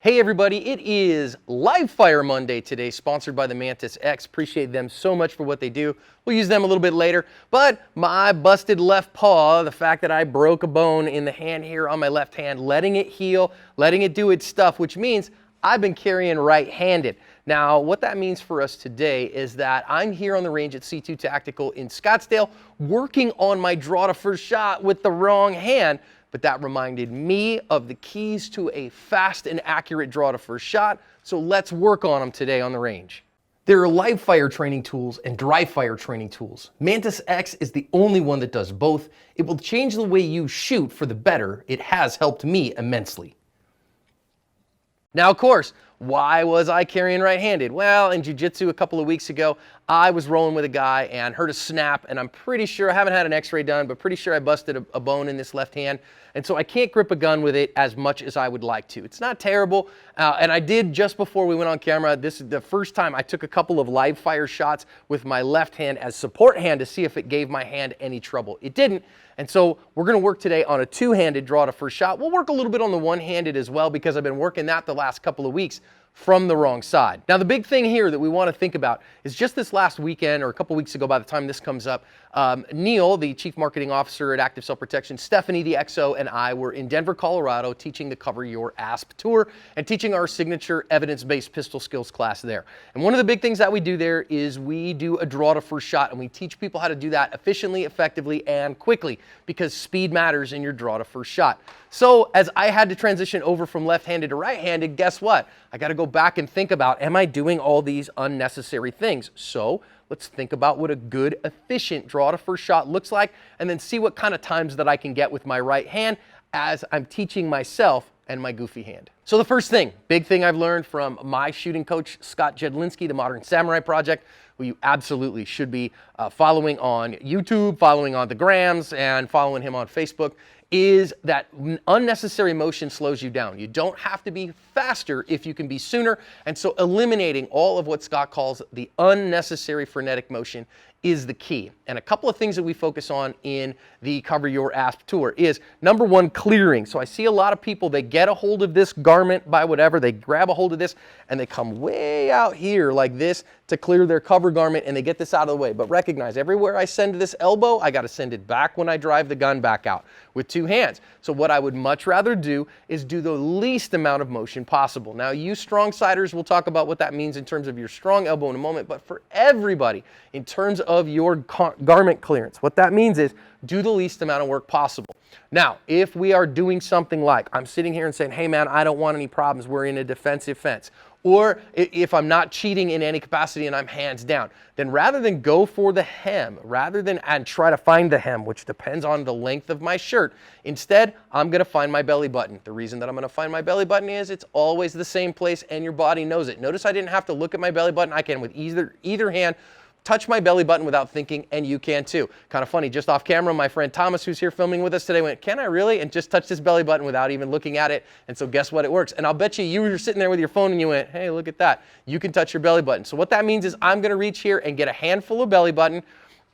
Hey everybody, it is Live Fire Monday today, sponsored by the Mantis X. Appreciate them so much for what they do. We'll use them a little bit later, but my busted left paw, the fact that I broke a bone in the hand here on my left hand, letting it heal, letting it do its stuff, which means I've been carrying right-handed. Now, what that means for us today is that I'm here on the range at C2 Tactical in Scottsdale, working on my draw to first shot with the wrong hand. But that reminded me of the keys to a fast and accurate draw to first shot, so let's work on them today on the range. There are live fire training tools and dry fire training tools. Mantis X is the only one that does both. It will change the way you shoot for the better. It has helped me immensely. Now, of course, why was I carrying right-handed? Well, in jiu-jitsu a couple of weeks ago, I was rolling with a guy and heard a snap, and I'm pretty sure, I haven't had an x-ray done, but pretty sure I busted a bone in this left hand, and so I can't grip a gun with it as much as I would like to. It's not terrible, and I did just before we went on camera. This is the first time I took a couple of live fire shots with my left hand as support hand to see if it gave my hand any trouble. It didn't, and so we're gonna work today on a two-handed draw to first shot. We'll work a little bit on the one-handed as well because I've been working that the last couple of weeks from the wrong side. Now, the big thing here that we want to think about is just this last weekend, or a couple weeks ago by the time this comes up, Neil, the Chief Marketing Officer at Active Self Protection, Stephanie, the XO, and I were in Denver, Colorado, teaching the Cover Your ASP tour and teaching our signature evidence-based pistol skills class there. And one of the big things that we do there is we do a draw to first shot, and we teach people how to do that efficiently, effectively, and quickly, because speed matters in your draw to first shot. So as I had to transition over from left-handed to right-handed, guess what? I got to go back and think about, am I doing all these unnecessary things? So let's think about what a good, efficient draw to first shot looks like, and then see what kind of times that I can get with my right hand as I'm teaching myself and my goofy hand. So the first thing, big thing I've learned from my shooting coach, Scott Jedlinski, the Modern Samurai Project, who you absolutely should be following on YouTube, following on the grams, and following him on Facebook, is that unnecessary motion slows you down. You don't have to be faster if you can be sooner. And so eliminating all of what Scott calls the unnecessary frenetic motion is the key. And a couple of things that we focus on in the Cover Your ASP tour is, number one, clearing. So I see a lot of people, they get a hold of this garment by whatever, they grab a hold of this and they come way out here like this to clear their cover garment, and they get this out of the way. But recognize, everywhere I send this elbow, I got to send it back when I drive the gun back out with two hands. So what I would much rather do is do the least amount of motion possible. Now, you strong siders, we'll talk about what that means in terms of your strong elbow in a moment, but for everybody, in terms of your garment clearance, what that means is do the least amount of work possible. Now, if we are doing something like, I'm sitting here and saying, hey man, I don't want any problems, we're in a defensive fence, or if I'm not cheating in any capacity and I'm hands down, then rather than go for the hem, and try to find the hem, which depends on the length of my shirt, instead, I'm gonna find my belly button. The reason that I'm gonna find my belly button is it's always the same place and your body knows it. Notice I didn't have to look at my belly button. I can, with either hand, touch my belly button without thinking, and you can too. Kind of funny, just off camera, my friend Thomas, who's here filming with us today, went, can I really? And just touched his belly button without even looking at it. And so guess what? It works. And I'll bet you were sitting there with your phone and you went, hey, look at that. You can touch your belly button. So what that means is I'm gonna reach here and get a handful of belly button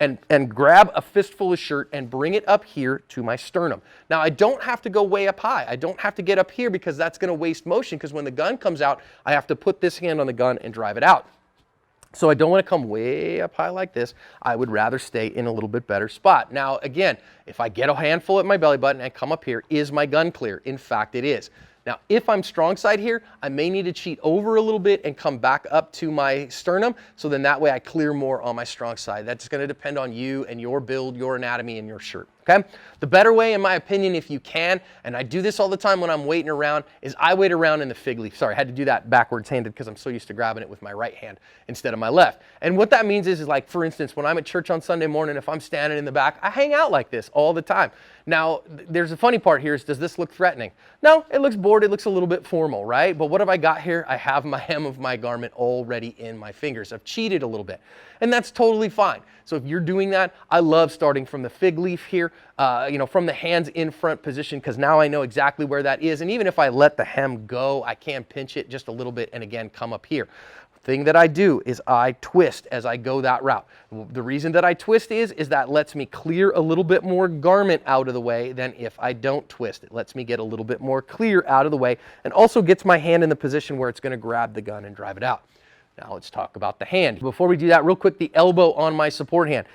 and grab a fistful of shirt and bring it up here to my sternum. Now, I don't have to go way up high. I don't have to get up here because that's gonna waste motion, because when the gun comes out, I have to put this hand on the gun and drive it out. So I don't want to come way up high like this. I would rather stay in a little bit better spot. Now, again, if I get a handful at my belly button and come up here, is my gun clear? In fact, it is. Now, if I'm strong side here, I may need to cheat over a little bit and come back up to my sternum, so then that way I clear more on my strong side. That's going to depend on you and your build, your anatomy, and your shirt. Okay? The better way, in my opinion, if you can, and I do this all the time when I'm waiting around, is I wait around in the fig leaf. Sorry, I had to do that backwards handed because I'm so used to grabbing it with my right hand instead of my left. And what that means is like, for instance, when I'm at church on Sunday morning, if I'm standing in the back, I hang out like this all the time. Now, there's a funny part here is, does this look threatening? No, it looks bored. It looks a little bit formal, right? But what have I got here? I have my hem of my garment already in my fingers. I've cheated a little bit, and that's totally fine. So if you're doing that, I love starting from the fig leaf here, from the hands in front position, because now I know exactly where that is. And even if I let the hem go, I can pinch it just a little bit and again, come up here. thing that I do is I twist as I go that route. The reason that I twist is that lets me clear a little bit more garment out of the way than if I don't twist. It lets me get a little bit more clear out of the way and also gets my hand in the position where it's going to grab the gun and drive it out. Now let's talk about the hand. Before we do that, real quick, the elbow on my support hand.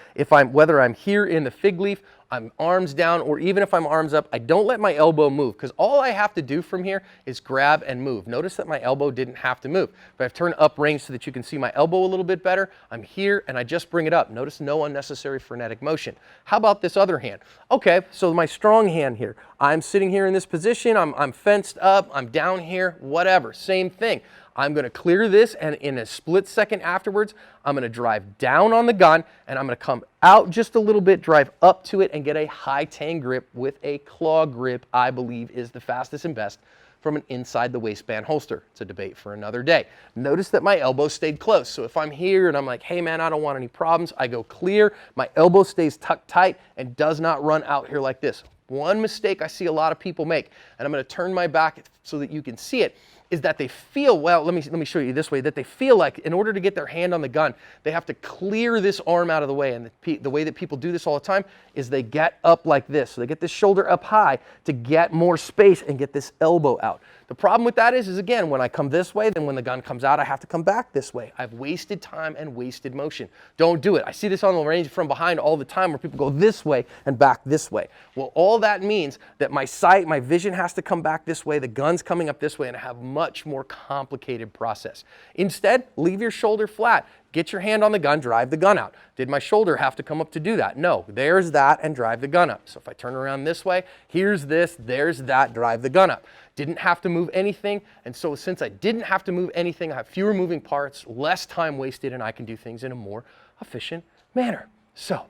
Whether I'm here in the fig leaf, I'm arms down, or even if I'm arms up, I don't let my elbow move because all I have to do from here is grab and move. Notice that my elbow didn't have to move. If I've turned up range so that you can see my elbow a little bit better, I'm here and I just bring it up. Notice no unnecessary frenetic motion. How about this other hand? Okay, so my strong hand here. I'm sitting here in this position, I'm fenced up, I'm down here, whatever, same thing. I'm going to clear this, and in a split second afterwards, I'm going to drive down on the gun, and I'm going to come out just a little bit, drive up to it, and get a high tang grip with a claw grip, I believe is the fastest and best from an inside the waistband holster. It's a debate for another day. Notice that my elbow stayed close. So if I'm here and I'm like, hey man, I don't want any problems, I go clear, my elbow stays tucked tight and does not run out here like this. One mistake I see a lot of people make, and I'm going to turn my back so that you can see it, is that they feel, well, let me show you this way, that they feel like in order to get their hand on the gun, they have to clear this arm out of the way. And the way that people do this all the time is they get up like this. So they get this shoulder up high to get more space and get this elbow out. The problem with that is again, when I come this way, then when the gun comes out, I have to come back this way. I've wasted time and wasted motion. Don't do it. I see this on the range from behind all the time where people go this way and back this way. Well, all that means that my sight, my vision has to come back this way, the gun's coming up this way, and I have much more complicated process. Instead, leave your shoulder flat. Get your hand on the gun, drive the gun out. Did my shoulder have to come up to do that? No, there's that, and drive the gun up. So if I turn around this way, here's this, there's that, drive the gun up. Didn't have to move anything, and so since I didn't have to move anything, I have fewer moving parts, less time wasted, and I can do things in a more efficient manner. So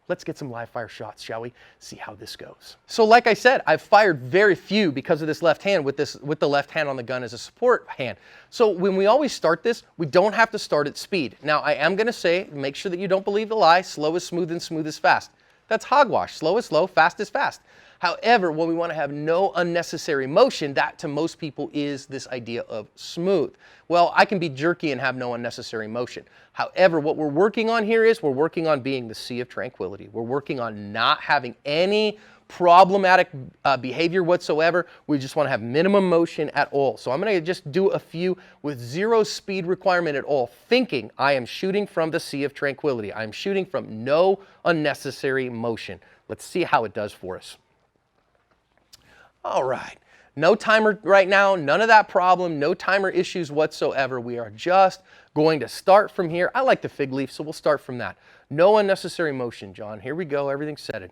let's get some live fire shots, shall we? See how this goes. So like I said, I've fired very few because of this left hand with the left hand on the gun as a support hand. So when we always start this, we don't have to start at speed. Now I am gonna say, make sure that you don't believe the lie, slow is smooth and smooth is fast. That's hogwash. Slow is slow, fast is fast. However, when we want to have no unnecessary motion, that to most people is this idea of smooth. Well, I can be jerky and have no unnecessary motion. However, what we're working on here is we're working on being the sea of tranquility. We're working on not having any problematic behavior whatsoever. We just want to have minimum motion at all. So I'm going to just do a few with zero speed requirement at all, thinking I am shooting from the sea of tranquility. I'm shooting from no unnecessary motion. Let's see how it does for us. All right, no timer right now, none of that problem, no timer issues whatsoever. We are just going to start from here. I like the fig leaf, so we'll start from that. No unnecessary motion, John. Here we go, everything's set.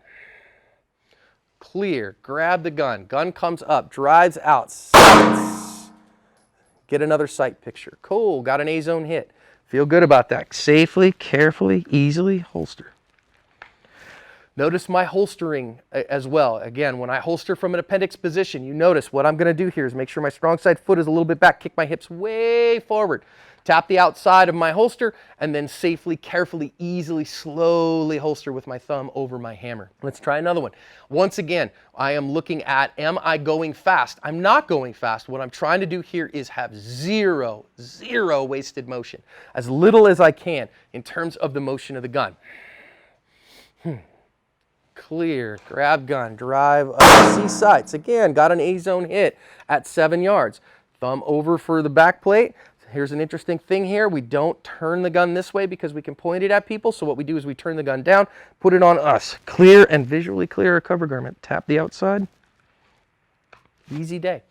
Clear, grab the gun, gun comes up, drives out, sights. Get another sight picture. Cool, got an A-zone hit. Feel good about that. Safely, carefully, easily holster. Notice my holstering as well. Again, when I holster from an appendix position, you notice what I'm going to do here is make sure my strong side foot is a little bit back, kick my hips way forward, tap the outside of my holster, and then safely, carefully, easily, slowly holster with my thumb over my hammer. Let's try another one. Once again, I am looking at, am I going fast? I'm not going fast. What I'm trying to do here is have zero wasted motion, as little as I can in terms of the motion of the gun. Clear, grab gun, drive up, see sights. Again, got an A-zone hit at 7 yards. Thumb over for the back plate. Here's an interesting thing here. We don't turn the gun this way because we can point it at people. So what we do is we turn the gun down, put it on us. Clear and visually clear a cover garment. Tap the outside. Easy day.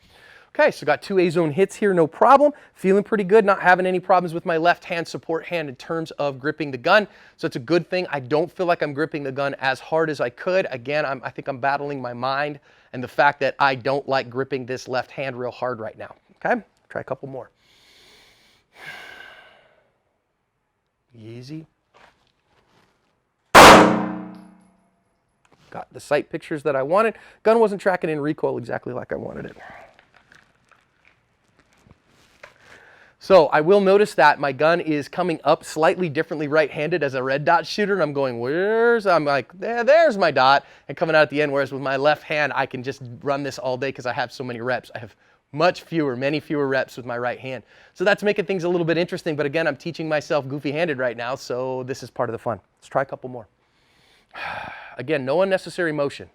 Okay, so got 2 A-zone hits here, no problem. Feeling pretty good, not having any problems with my left hand support hand in terms of gripping the gun. So it's a good thing. I don't feel like I'm gripping the gun as hard as I could. Again, I think I'm battling my mind and the fact that I don't like gripping this left hand real hard right now. Okay, try a couple more. Easy. Got the sight pictures that I wanted. Gun wasn't tracking in recoil exactly like I wanted it. So I will notice that my gun is coming up slightly differently right-handed as a red dot shooter, and I'm going, I'm like, there's my dot, and coming out at the end, whereas with my left hand, I can just run this all day because I have so many reps. I have Much fewer, many fewer reps with my right hand. So that's making things a little bit interesting. But again, I'm teaching myself goofy-handed right now, so this is part of the fun. Let's try a couple more. Again, no unnecessary motion.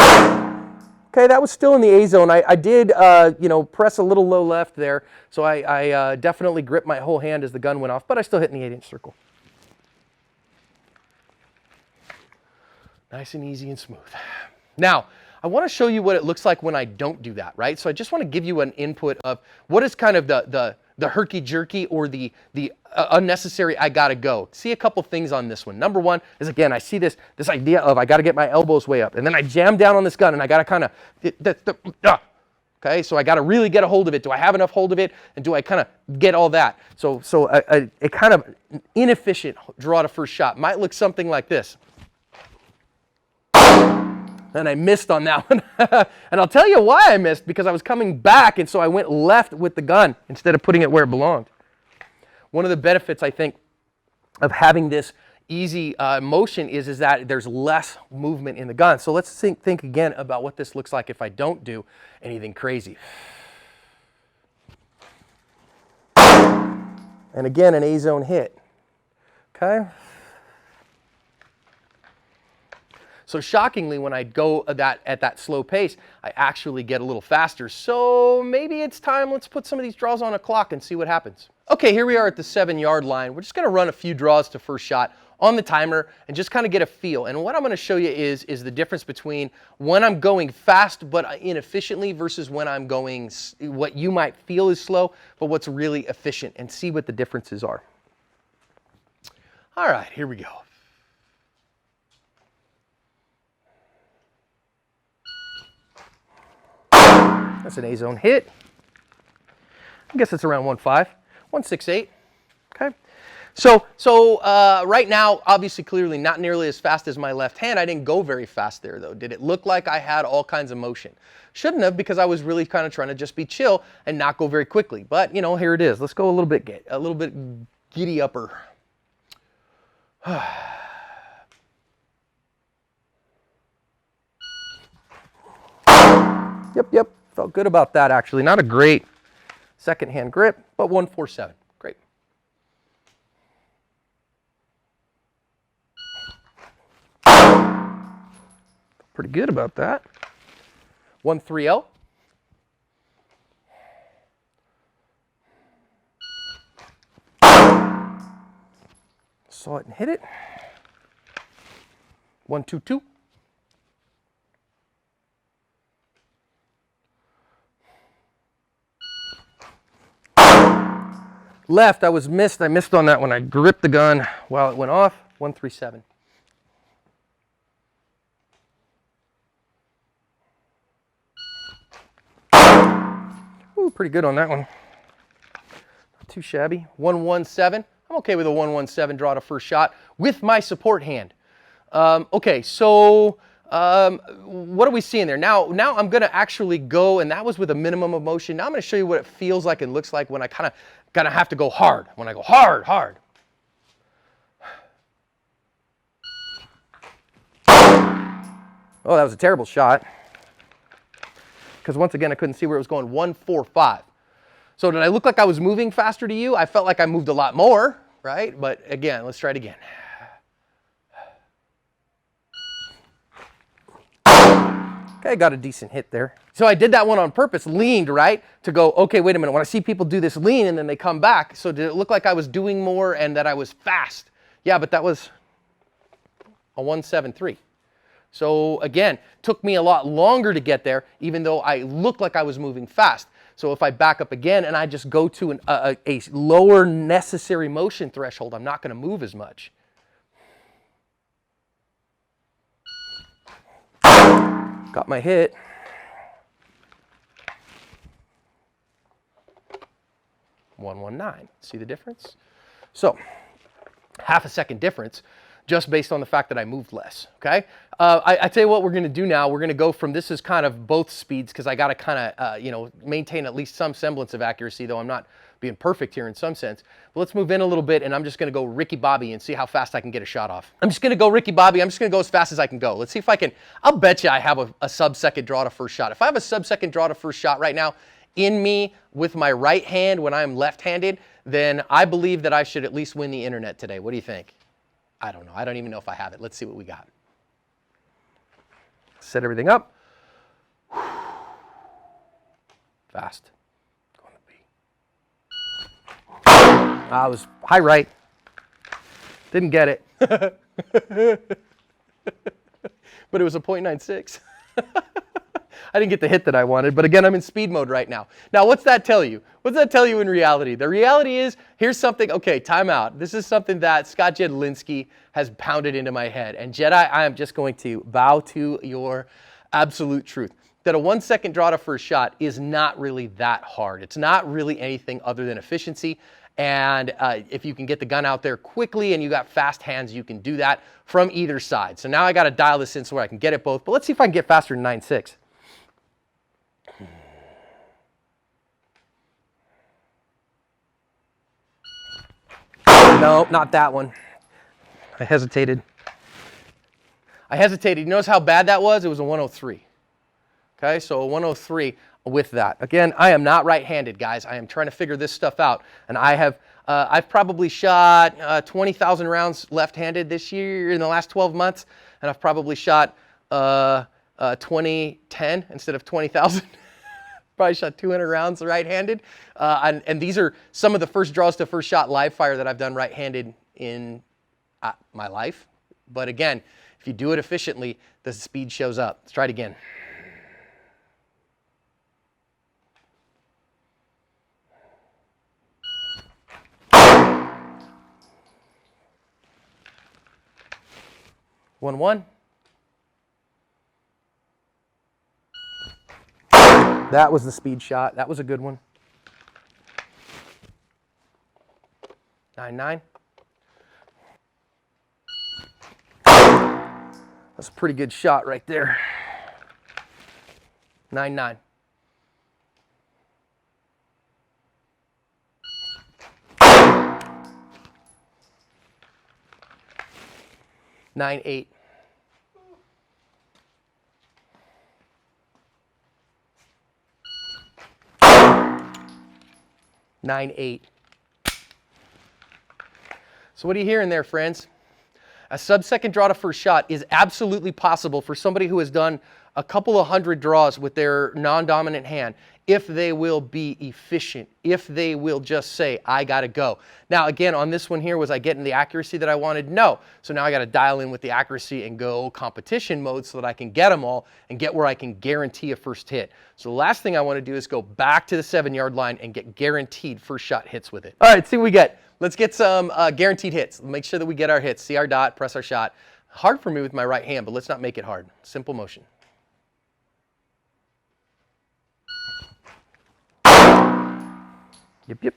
Okay, that was still in the A zone. I did, press a little low left there, so I definitely gripped my whole hand as the gun went off, but I still hit in the 8-inch circle. Nice and easy and smooth. Now, I want to show you what it looks like when I don't do that, right? So I just want to give you an input of what is kind of the herky-jerky or the unnecessary I gotta go. See a couple things on this one. Number one is, again, I see this idea of I gotta get my elbows way up, and then I jam down on this gun and I gotta kind of, okay, so I gotta really get a hold of it. Do I have enough hold of it? And do I kind of get all that? So a kind of inefficient draw to first shot might look something like this. And I missed on that one. And I'll tell you why I missed, because I was coming back, and so I went left with the gun instead of putting it where it belonged. One of the benefits, I think, of having this easy motion is that there's less movement in the gun. So let's think again about what this looks like if I don't do anything crazy. And again, an A-zone hit. Okay? So shockingly, when I go at that slow pace, I actually get a little faster. So maybe it's time, let's put some of these draws on a clock and see what happens. Okay, here we are at the 7-yard line. We're just gonna run a few draws to first shot on the timer and just kind of get a feel. And what I'm gonna show you is the difference between when I'm going fast but inefficiently versus when I'm going what you might feel is slow, but what's really efficient, and see what the differences are. All right, here we go. That's an A-zone hit. I guess it's around 1.5, 1.68. Okay. So right now, obviously, clearly not nearly as fast as my left hand. I didn't go very fast there, though. Did it look like I had all kinds of motion? Shouldn't have, because I was really kind of trying to just be chill and not go very quickly. But you know, here it is. Let's go a little bit giddy upper. Yep. Felt good about that, actually. Not a great second hand grip, but 1.47. Great. Pretty good about that. 1.30. Saw it and hit it. 1.22. Left, I missed on that when I gripped the gun while it went off. 1.37. Ooh, pretty good on that one. Not too shabby. 1.17. I'm okay with a 1.17 draw to first shot with my support hand. Okay, so what are we seeing there? Now I'm going to actually go, and that was with a minimum of motion. Now I'm going to show you what it feels like and looks like when I kind of gonna have to go hard. When I go hard. Oh, that was a terrible shot. Because once again, I couldn't see where it was going. 1.45. So did I look like I was moving faster to you? I felt like I moved a lot more, right? But again, let's try it again. Okay, got a decent hit there. So I did that one on purpose, leaned, right? To go, okay, wait a minute. When I see people do this lean and then they come back, so did it look like I was doing more and that I was fast? Yeah, but that was a 1.73. So again, took me a lot longer to get there, even though I looked like I was moving fast. So if I back up again and I just go to a lower necessary motion threshold, I'm not going to move as much. Got my hit. .119. See the difference? So, half a second difference. just based on the fact that I moved less, okay? I tell you what we're gonna do now. We're gonna go from, this is kind of both speeds because I gotta kind of, maintain at least some semblance of accuracy, though I'm not being perfect here in some sense. But let's move in a little bit, and I'm just gonna go Ricky Bobby and see how fast I can get a shot off. I'm just gonna go Ricky Bobby. I'm just gonna go as fast as I can go. Let's see if I can, I'll bet you I have a sub-second draw to first shot. If I have a sub-second draw to first shot right now in me with my right hand when I'm left-handed, then I believe that I should at least win the internet today. What do you think? I don't know. I don't even know if I have it. Let's see what we got. Set everything up. Fast. Going to be. I was high right. Didn't get it. But it was a .96. I didn't get the hit that I wanted, but again, I'm in speed mode right now. Now, what's that tell you? What's that tell you in reality? The reality is, here's something, okay, time out. This is something that Scott Jedlinski has pounded into my head. And Jedi, I am just going to bow to your absolute truth. That a 1 second draw to first shot is not really that hard. It's not really anything other than efficiency. And if you can get the gun out there quickly and you got fast hands, you can do that from either side. So now I got to dial this in so where I can get it both. But let's see if I can get faster than 9.6. No, not that one. I hesitated. You notice how bad that was? It was a 103. Okay, so a 103 with that. Again, I am not right-handed, guys. I am trying to figure this stuff out. And I've probably shot 20,000 rounds left-handed this year in the last 12 months. And I've probably shot 2010 instead of 20,000. Probably shot 200 rounds right-handed. And these are some of the first draws to first shot live fire that I've done right-handed in my life. But again, if you do it efficiently, the speed shows up. Let's try it again. One. That was the speed shot. That was a good one. 9.9. That's a pretty good shot right there. 9.9. 9.8. 9.8. So what are you hearing there, friends? A sub-second draw to first shot is absolutely possible for somebody who has done a couple of hundred draws with their non-dominant hand if they will be efficient, if they will just say, I got to go. Now, again, on this one here, was I getting the accuracy that I wanted? No. So now I got to dial in with the accuracy and go competition mode so that I can get them all and get where I can guarantee a first hit. So the last thing I want to do is go back to the 7-yard line and get guaranteed first shot hits with it. All right, see what we get. Let's get some guaranteed hits. Make sure that we get our hits. See our dot, press our shot. Hard for me with my right hand, but let's not make it hard. Simple motion. Yep.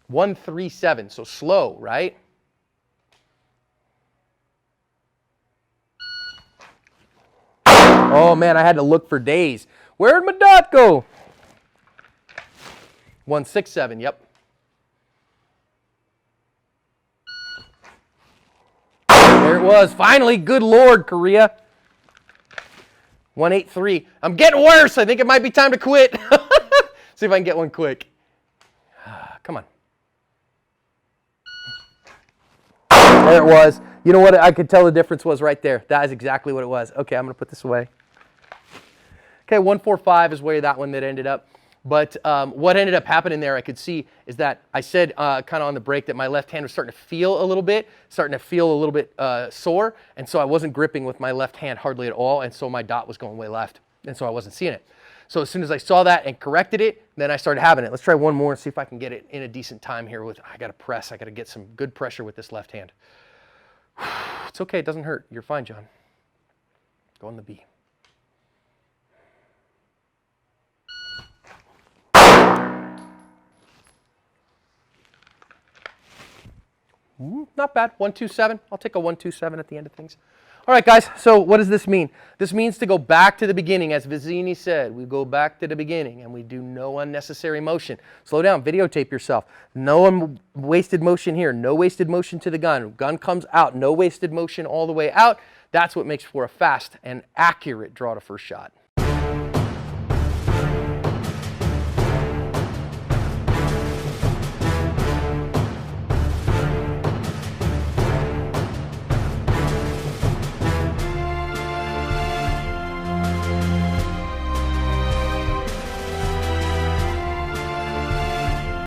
137, so slow, right? Oh man, I had to look for days. Where'd my dot go? 167, yep. There it was. Finally, good Lord, Korea. 183. I'm getting worse. I think it might be time to quit. See if I can get one quick. Come on. There it was. You know what I could tell the difference was right there. That is exactly what it was. Okay, I'm going to put this away. Okay, 145 is where that one that ended up. But what ended up happening there, I could see, is that I said kind of on the break that my left hand was starting to feel a little bit sore. And so I wasn't gripping with my left hand hardly at all. And so my dot was going way left. And so I wasn't seeing it. So as soon as I saw that and corrected it, then I started having it. Let's try one more and see if I can get it in a decent time here. I got to press. I got to get some good pressure with this left hand. It's okay. It doesn't hurt. You're fine, John. Go on the B. Not bad. 127. I'll take a 127 at the end of things. All right, guys. So what does this mean? This means to go back to the beginning. As Vizzini said, we go back to the beginning and we do no unnecessary motion. Slow down. Videotape yourself. No wasted motion here. No wasted motion to the gun. Gun comes out. No wasted motion all the way out. That's what makes for a fast and accurate draw to first shot.